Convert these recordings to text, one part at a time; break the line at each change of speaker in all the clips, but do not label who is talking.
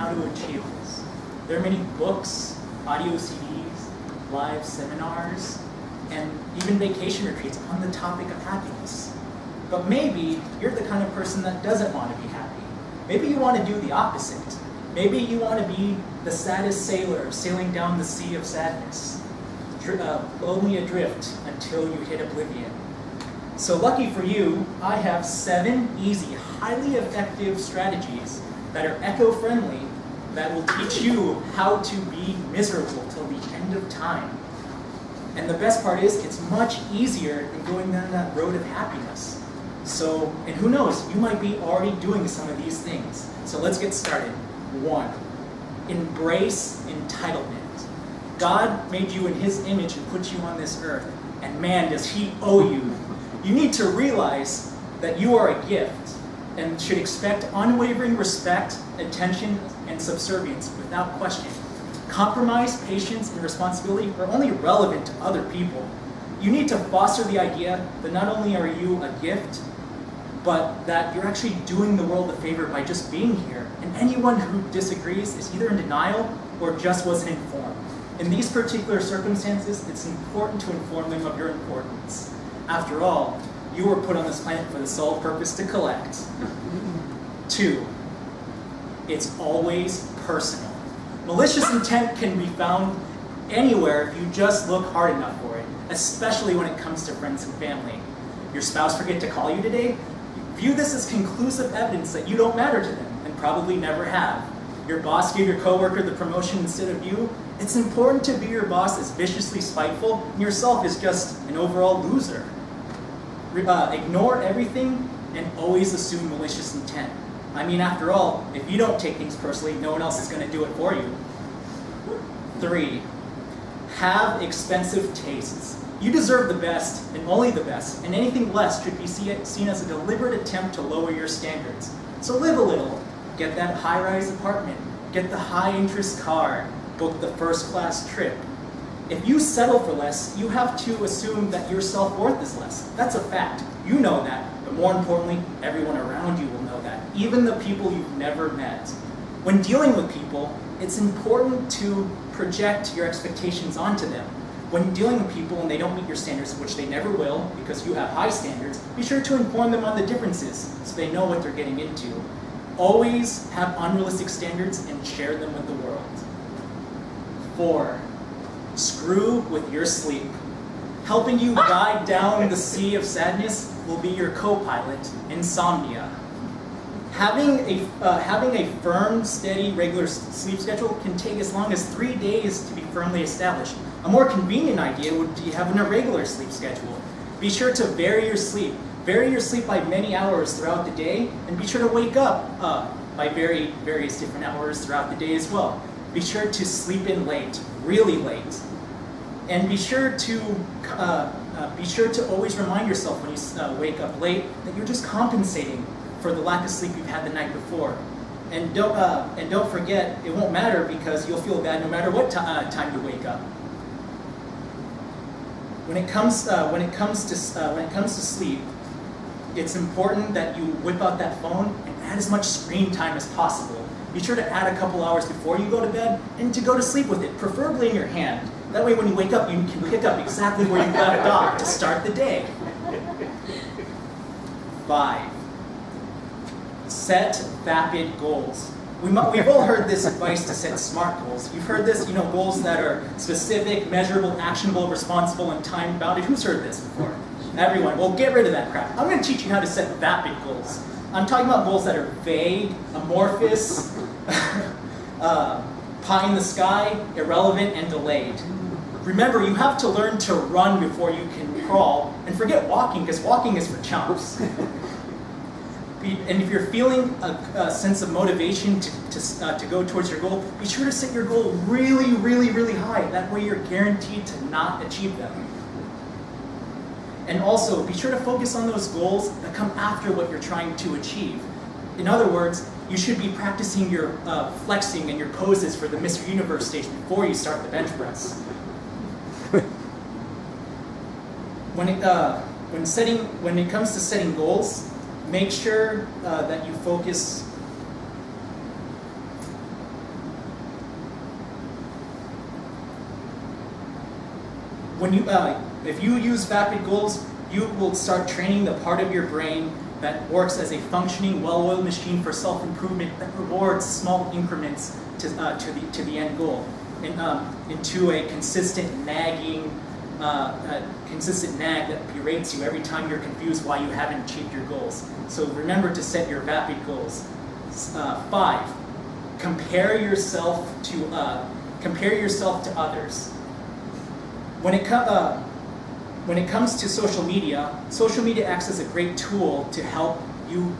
how to achieve this. There are many books, audio CDs, live seminars, and even vacation retreats on the topic of happiness. But maybe you're the kind of person that doesn't want to be happy. Maybe you want to do the opposite. Maybe you want to be the saddest sailor sailing down the sea of sadness, only adrift until you hit oblivion. So lucky for you, I have 7 easy, highly effective strategies that are eco-friendly that will teach you how to be miserable till the end of time. And the best part is, it's much easier than going down that road of happiness. So, and who knows, you might be already doing some of these things. So let's get started. 1, embrace entitlement. God made you in His image and put you on this earth, and man, does He owe you. You need to realize that you are a gift and should expect unwavering respect, attention, and subservience without question. Compromise, patience, and responsibility are only relevant to other people. You need to foster the idea that not only are you a gift, but that you're actually doing the world a favor by just being here. And anyone who disagrees is either in denial or just wasn't informed. In these particular circumstances, it's important to inform them of your importance. After all, you were put on this planet for the sole purpose to collect. 2, it's always personal. Malicious intent can be found anywhere if you just look hard enough for it, especially when it comes to friends and family. Your spouse forget to call you today? View this as conclusive evidence that you don't matter to them, and probably never have. Your boss gave your coworker the promotion instead of you? It's important to be your boss as viciously spiteful, and yourself is just an overall loser. Ignore everything and always assume malicious intent. I mean, after all, if you don't take things personally, no one else is going to do it for you. 3, have expensive tastes. You deserve the best and only the best, and anything less should be seen as a deliberate attempt to lower your standards. So live a little. Get that high-rise apartment. Get the high-interest car. Book the first-class trip. If you settle for less, you have to assume that your self-worth is less. That's a fact. You know that, but more importantly, everyone around you will know that, even the people you've never met. When dealing with people, it's important to project your expectations onto them. When dealing with people and they don't meet your standards, which they never will because you have high standards, be sure to inform them on the differences so they know what they're getting into. Always have unrealistic standards and share them with the world. 4, screw with your sleep. Helping you guide down the sea of sadness will be your co-pilot, insomnia. Having a firm, steady, regular sleep schedule can take as long as 3 days to be firmly established. A more convenient idea would be having a regular sleep schedule. Be sure to vary your sleep. Vary your sleep by many hours throughout the day, and be sure to wake up by various different hours throughout the day as well. Be sure to sleep in late, really late. And be sure to always remind yourself when you wake up late that you're just compensating for the lack of sleep you've had the night before. And don't forget, it won't matter because you'll feel bad no matter what time you wake up. When it comes to sleep, it's important that you whip out that phone and add as much screen time as possible. Be sure to add a couple hours before you go to bed and to go to sleep with it, preferably in your hand. That way when you wake up, you can pick up exactly where you left off to start the day. 5, set vapid goals. We've all heard this advice to set SMART goals. You've heard this, goals that are specific, measurable, actionable, responsible, and time-bounded. Who's heard this before? Everyone. Well, get rid of that crap. I'm going to teach you how to set vapid goals. I'm talking about goals that are vague, amorphous, pie in the sky, irrelevant, and delayed. Remember, you have to learn to run before you can crawl, and forget walking, because walking is for chumps. And if you're feeling a sense of motivation to go towards your goal, be sure to set your goal really, really, really high. That way you're guaranteed to not achieve them. And also, be sure to focus on those goals that come after what you're trying to achieve. In other words, you should be practicing your flexing and your poses for the Mr. Universe stage before you start the bench press. When it comes to setting goals, make sure that you focus. if you use Vapid Goals, you will start training the part of your brain that works as a functioning, well-oiled machine for self-improvement that rewards small increments to the end goal, into a consistent nag that berates you every time you're confused why you haven't achieved your goals. So remember to set your Vapid goals. 5, compare yourself to others. When it comes to social media acts as a great tool to help you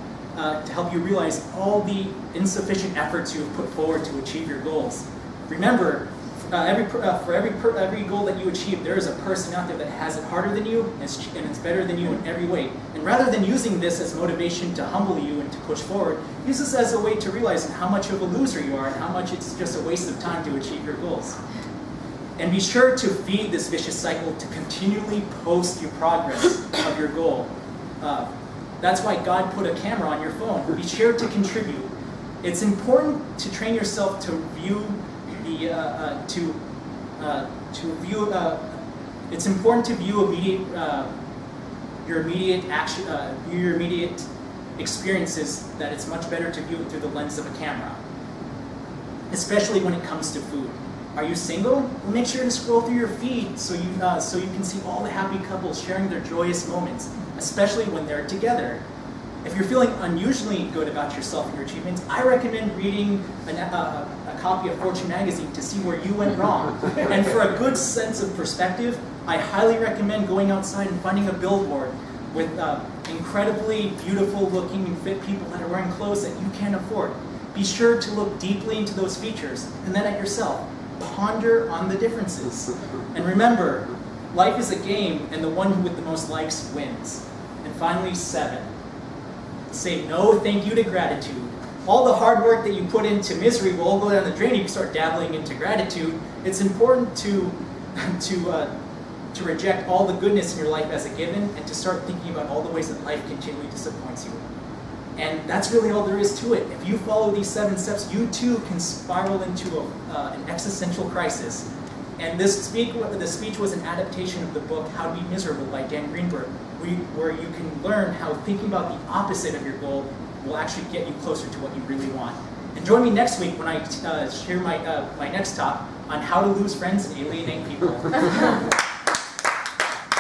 realize all the insufficient efforts you have put forward to achieve your goals. Remember, for every goal that you achieve, there is a person out there that has it harder than you and it's better than you in every way. And rather than using this as motivation to humble you and to push forward, use this as a way to realize how much of a loser you are and how much it's just a waste of time to achieve your goals. And be sure to feed this vicious cycle to continually post your progress of your goal. That's why God put a camera on your phone. Be sure to contribute. It's important to train yourself to view it's important to view your immediate experiences, that it's much better to view it through the lens of a camera, especially when it comes to food. Are you single? Well, make sure to scroll through your feed so you can see all the happy couples sharing their joyous moments, especially when they're together. If you're feeling unusually good about yourself and your achievements, I recommend reading a copy of Fortune magazine to see where you went wrong. And for a good sense of perspective, I highly recommend going outside and finding a billboard with incredibly beautiful looking and fit people that are wearing clothes that you can't afford. Be sure to look deeply into those features and then at yourself. Ponder on the differences. And remember, life is a game and the one with the most likes wins. And finally, 7. Say no thank you to gratitude. All the hard work that you put into misery will all go down the drain if you start dabbling into gratitude. It's important to reject all the goodness in your life as a given and to start thinking about all the ways that life continually disappoints you. And that's really all there is to it. If you follow these 7 steps, you too can spiral into an existential crisis. And the speech was an adaptation of the book How to Be Miserable by Dan Greenberg, where you can learn how thinking about the opposite of your goal will actually get you closer to what you really want. And join me next week when I share my next talk on how to lose friends and alienate people.